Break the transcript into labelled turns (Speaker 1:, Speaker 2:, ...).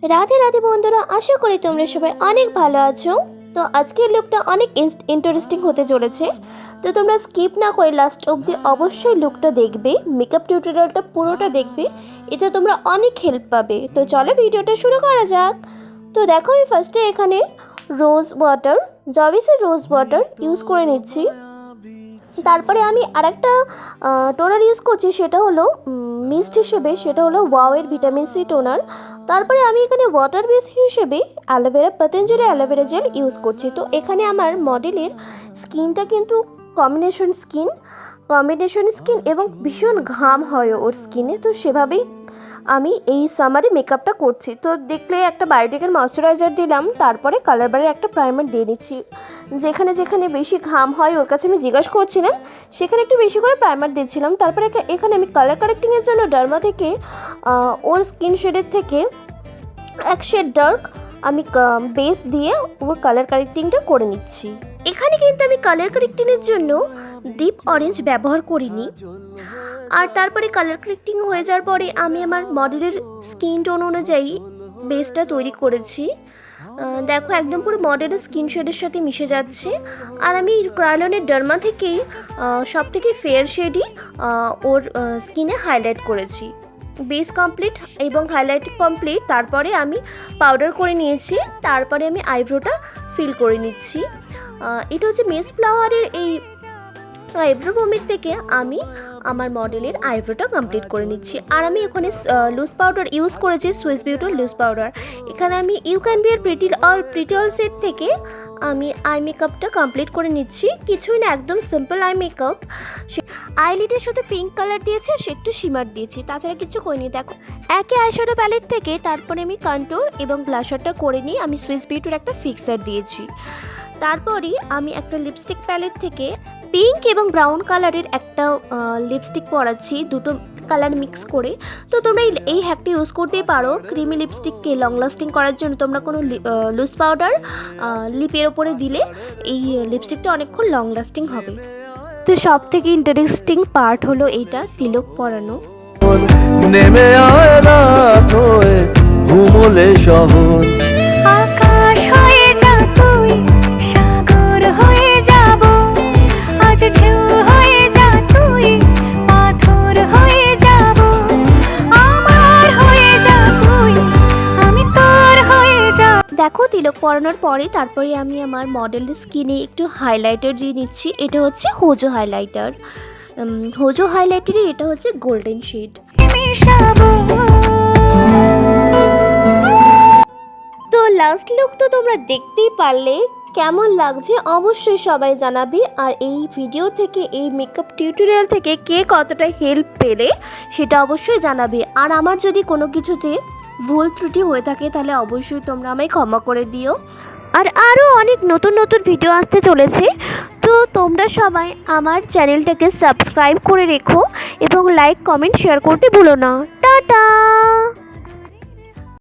Speaker 1: রাধে রাধে বন্ধুরা, আশা করি তোমরা সবাই অনেক ভালো আছো। তো আজকের লুকটা অনেক ইন্টারেস্টিং হতে চলেছে, তো তোমরা স্কিপ না করে লাস্ট অবধি অবশ্যই লুকটা দেখবে, মেকআপ টিউটোরিয়ালটা পুরোটা দেখবে, এতে তোমরা অনেক হেল্প পাবে। তো চলো ভিডিওটা শুরু করা যাক। তো দেখো, আমি ফার্স্টে এখানে রোজ ওয়াটার, জবিসের রোজ ওয়াটার ইউজ করে নিচ্ছি। তারপরে আমি আরেকটা টোনার ইউজ করছি, সেটা হলো মিস্ট হিসেবে, সেটা হলো ওয়াওয়ের ভিটামিন সি টোনার। তারপরে আমি এখানে ওয়াটার বেস হিসেবে aloe vera, Patanjali aloe vera gel use করছি। তো এখানে আমার মডেলের স্কিনটা কিন্তু কম্বিনেশন স্কিন এবং ভীষণ ঘাম হয় ওর স্কিনে, তো সেভাবেই আমি এই সামারে মেকআপটা করছি। তো দেখলে একটা বায়োটিকের ময়শ্চারাইজার দিলাম, তারপরে কালার বারের একটা প্রাইমার দিয়ে নিচ্ছি। যেখানে যেখানে বেশি ঘাম হয় ওর কাছে আমি জিজ্ঞাসা করছিলাম, সেখানে একটু বেশি করে প্রাইমার দিচ্ছিলাম। তারপরে এখানে আমি কালার কারেক্টিংয়ের জন্য ডার্মা থেকে ওর স্কিন শেডের থেকে এক শেড ডার্ক আমি বেস দিয়ে ওর কালার কারেক্টিংটা করে নিচ্ছি। এখানে কিন্তু আমি কালার কারেক্টিংয়ের জন্য ডিপ অরেঞ্জ ব্যবহার করিনি। আর তারপরে কালার কারেক্টিং হয়ে যাওয়ার পরে আমি আমার মডেলের স্কিন টোন অনুযায়ী বেসটা তৈরি করেছি। দেখো, একদম পুরো মডেলের স্কিন শেডের সাথে মিশে যাচ্ছে। আর আমি ক্রায়োলনের ডার্মা থেকেই সব থেকে ফেয়ার শেডই ওর স্কিনে হাইলাইট করেছি। বেস কমপ্লিট এবং হাইলাইট কমপ্লিট, তারপরে আমি পাউডার করে নিয়েছি। তারপরে আমি আইব্রোটা ফিল করে নিচ্ছি। এটা হচ্ছে মিস ফ্লাওয়ারের এই আইব্রো পমিক থেকে আমি আমার মডেলের আইব্রোটা কমপ্লিট করে নিচ্ছি। আর আমি এখানে লুজ পাউডার ইউজ করেছি, সুইস বিউটির লুজ পাউডার। এখানে আমি ইউ ক্যান বি আর প্রিটি অল সেট থেকে আমি আই মেকআপটা কমপ্লিট করে নিচ্ছি। কিছুই না, একদম সিম্পল আই মেকআপ। আইলিডের সাথে পিঙ্ক কালার দিয়েছি আর সে একটু শিমার দিয়েছি, তাছাড়া কিছু করিনি। দেখো, একই আইশ্যাডো প্যালেট থেকে তারপরে আমি কন্ট্যুর এবং ব্লাশারটা করে নিই। আমি সুইস বিউটির একটা ফিক্সার দিয়েছি। তারপরে আমি একটা লিপস্টিক প্যালেট থেকে পিঙ্ক এবং ব্রাউন কালারের একটা লিপস্টিক পরাচ্ছি, দুটো কালার মিক্স করে। তো তোমরা এই হ্যাকটা ইউজ করতেই পারো। ক্রিমি লিপস্টিককে লং লাস্টিং করার জন্য তোমরা কোনো লুজ পাউডার লিপের ওপরে দিলে এই লিপস্টিকটা অনেকক্ষণ লং লাস্টিং হবে। তো সব থেকে ইন্টারেস্টিং পার্ট হলো এইটা, তিলক পরানো।
Speaker 2: নেমে আয় রাত হয়ে ঘুমোলে শহর,
Speaker 3: আকাশ হয়ে যা তুই, সাগর হয়ে যাব, আজ ঢেউ হয়ে যা তুই, পাথর হয়ে যাব, আমার হয়ে যা তুই, আমি তোর হয়ে যাব।
Speaker 1: দেখো, তিলক পরানোর পরে তারপরে আমি আমার মডেলের স্কিনে একটু হাইলাইটার দিয়ে নিচ্ছি। এটা হচ্ছে হোজো হাইলাইটার। হোজো হাইলাইটারে এটা হচ্ছে গোল্ডেন শেড। তো লাস্ট লুক তো তোমরা দেখতেই পারলে, কেমন লাগছে অবশ্যই সবাই জানাবে। আর এই ভিডিও থেকে, এই মেকআপ টিউটোরিয়াল থেকে কে কতটা হেল্প পেলে সেটা অবশ্যই জানাবে। আর আমার যদি কোনো কিছুতে ভুল ত্রুটি হয়ে থাকে তাহলে অবশ্যই তোমরা আমায় ক্ষমা করে দিও। আর আরও অনেক নতুন নতুন ভিডিও আসতে চলেছে, তো তোমরা সবাই আমার চ্যানেলটাকে সাবস্ক্রাইব করে রেখো এবং লাইক, কমেন্ট, শেয়ার করতে ভুলো না। টাটা।